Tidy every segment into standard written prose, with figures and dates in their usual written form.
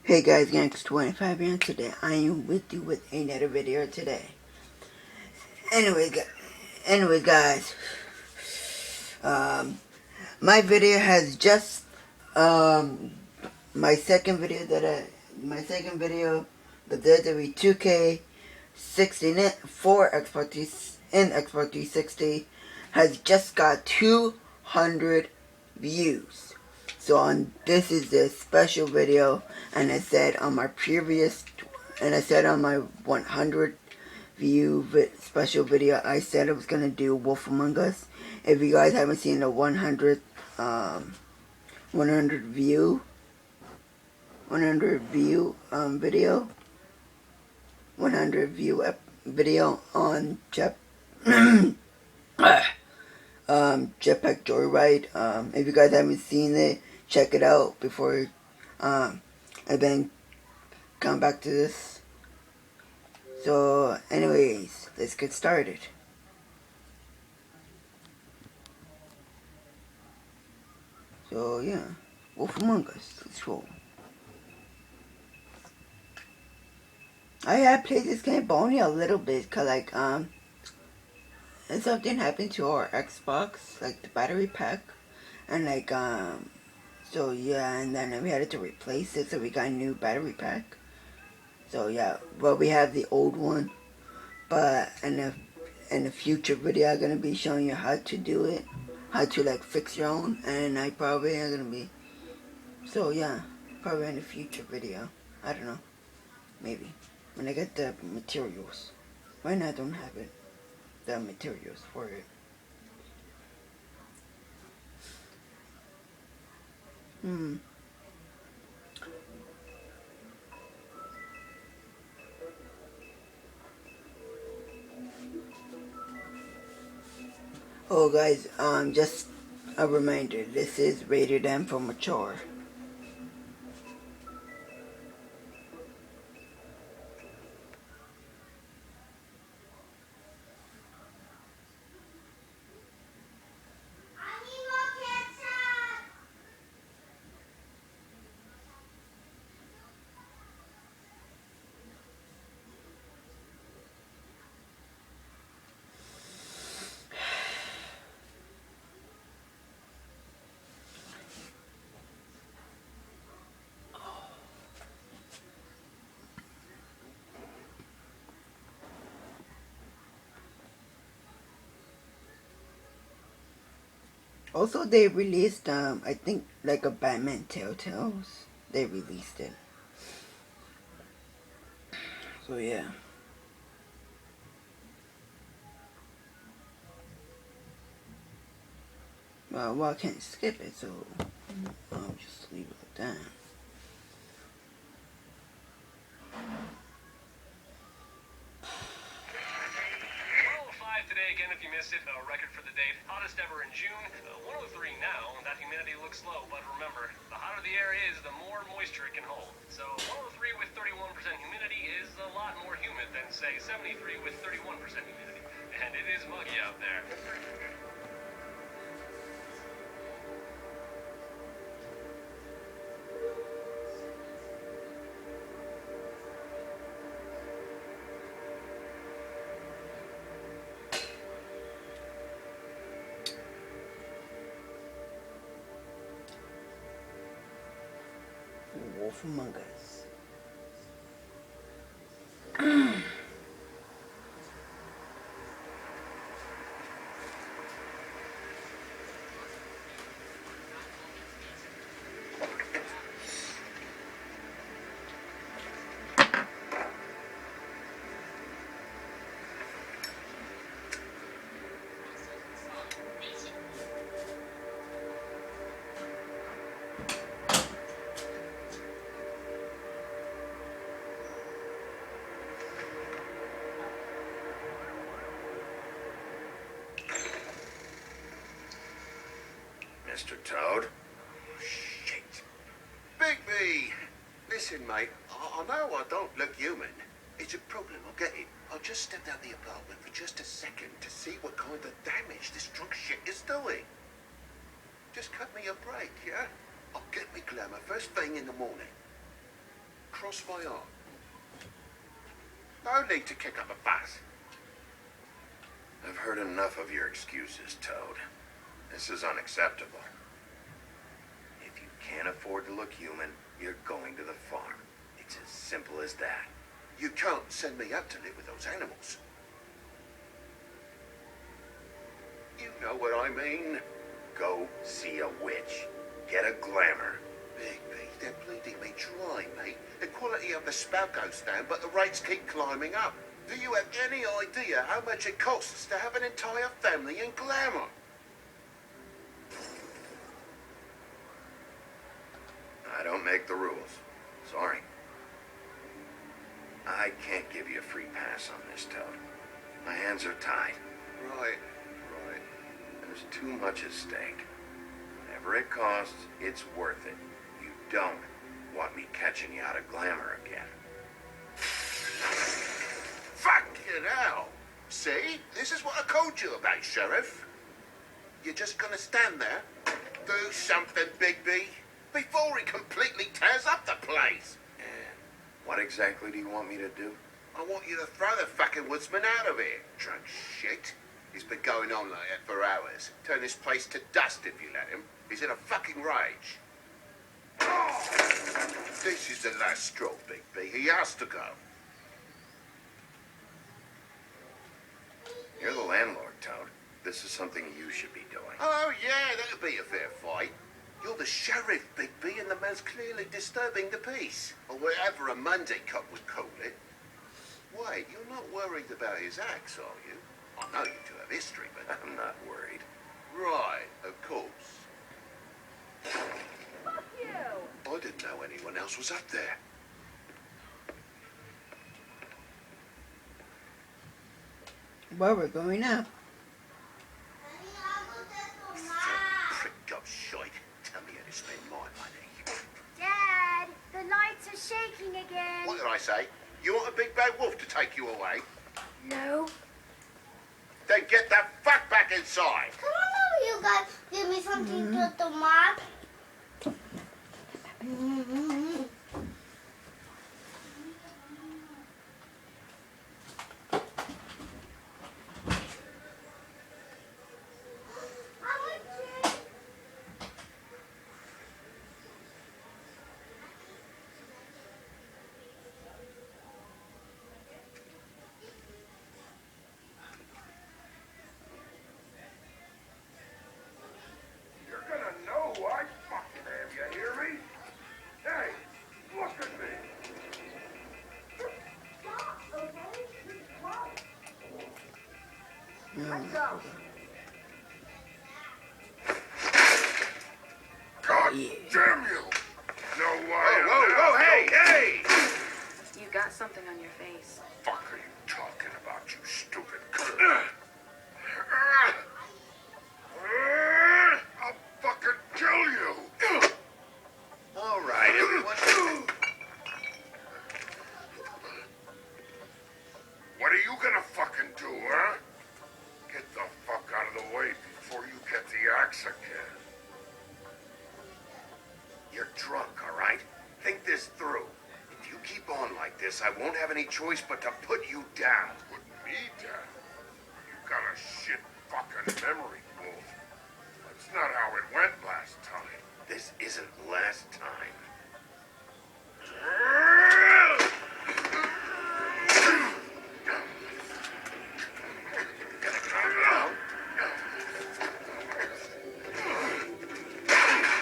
Hey guys, Gangs25 here, and today I am with you with another video today. Anyway guys, my video has just, my second video, the WWE 2K16 for Xbox and Xbox 360 has just got 200 views. So this is the special video, and I said on my 100 view special video, I said I was gonna do Wolf Among Us. If you guys haven't seen the 100 view video, 100 view video on Jetpack Joyride. If you guys haven't seen it, check it out before and then come back to this. So anyways, let's get started. So yeah, Wolf Among Us, let's roll. I have played this game but only a little bit, cause and something happened to our Xbox, like the battery pack, and so yeah, and then we had to replace it, so we got a new battery pack. So yeah, but we have the old one, but in the future video I'm gonna be showing you how to do it, how to fix your own, and I probably am gonna be, so yeah, probably in the future video, I don't know, maybe, when I get the materials. Right now I don't have it, the materials for it. Oh guys, just a reminder, this is rated M for mature. Also, they released, I think, like a Batman Telltales. They released it. So, yeah. Well, I can't skip it, so I'll just leave it like that. Today again, if you missed it, a record for the date, hottest ever in June, 103 now. That humidity looks low, but remember, the hotter the air is, the more moisture it can hold. So 103 with 31% humidity is a lot more humid than, say, 73 with 31% humidity. And it is muggy out there. Wolf Among Us. Mr. Toad? Oh, shit. Bigby! Listen, mate, I know I don't look human. It's a problem, I get it. I just stepped out the apartment for just a second to see what kind of damage this drunk shit is doing. Just cut me a break, yeah? I'll get me glamour first thing in the morning. cross my arm. No need to kick up a fuss. I've heard enough of your excuses, Toad. This is unacceptable. If you can't afford to look human, you're going to the farm. It's as simple as that. You can't send me up to live with those animals. You know what I mean? Go see a witch. Get a glamour. Bigby, they're bleeding me dry, mate. The quality of the spout goes down, but the rates keep climbing up. Do you have any idea how much it costs to have an entire family in glamour? I don't make the rules. Sorry. I can't give you a free pass on this, Toad. My hands are tied. Right. There's too much at stake. Whatever it costs, it's worth it. You don't want me catching you out of glamour again. Fucking hell! See? This is what I called you about, Sheriff. You're just gonna stand there? Do something, Bigby, before he completely tears up the place. What exactly do you want me to do? I want you to throw the fucking woodsman out of here, drunk shit. He's been going on like that for hours. Turn this place to dust if you let him. He's in a fucking rage. This is the last straw, Bigby. He has to go. You're the landlord, Toad. This is something you should be doing. Oh, yeah, that'll be a fair fight. You're the sheriff, Bigby, and the man's clearly disturbing the peace. Or whatever a Monday cop would call it. Wait, you're not worried about his acts, are you? I know you two have history, but... I'm not worried. Right, of course. Fuck you! I didn't know anyone else was up there. Well, we're going up. Prick job shite. Tell me how to spend my money. Dad, the lights are shaking again. What did I say? You want a big bad wolf to take you away? No. Then get the fuck back inside. Come on, you guys, give me something to the mop. You're gonna know who I fucking am, you hear me? Hey, look at me. Let's go. God Yeah. damn you! Know why? Whoa, hey! You got something on your face. Fuck are you talking about, you stupid? I'll fucking kill you! All right, everyone. What are you gonna fucking do, huh? Get the fuck out of the way before you get the axe again. You're drunk, all right? Think this through. If you keep on like this, I won't have any choice but to put you down. Put me down. You got a shit fucking memory, Wolf. That's not how it went last time. This isn't last time.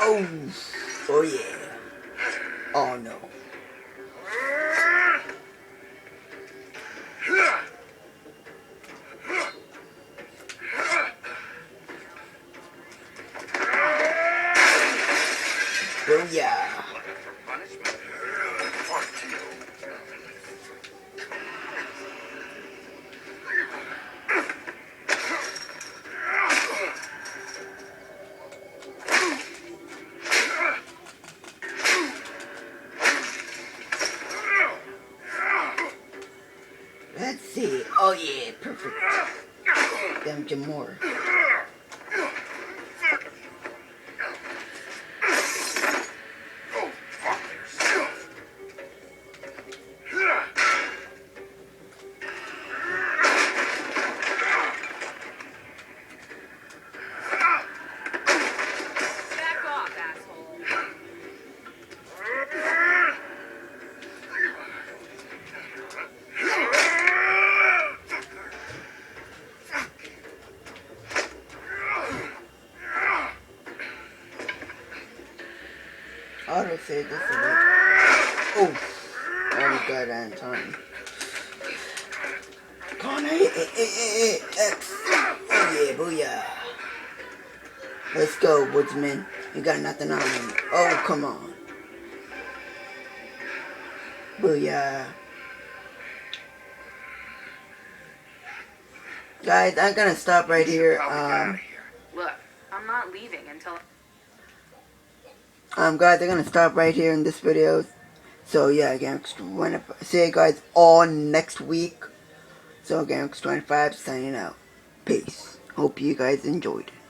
Oh, oh yeah. Oh no. Oh yeah. Looking for punishment? Fuck you. Let's see. Oh yeah, perfect. Them to more. Go fuck yourself. say this in it. Oh, very good, Anton. Connor, X. Oh yeah, booyah. Let's go, Woodsman. You got nothing on him. Oh, come on. Booyah. Guys, I'm gonna stop right here. Look, I'm not leaving until... Guys, I'm gonna stop right here in this video. So yeah, Gangster, see you guys all next week. So Gangster 25 signing out. Peace. Hope you guys enjoyed it.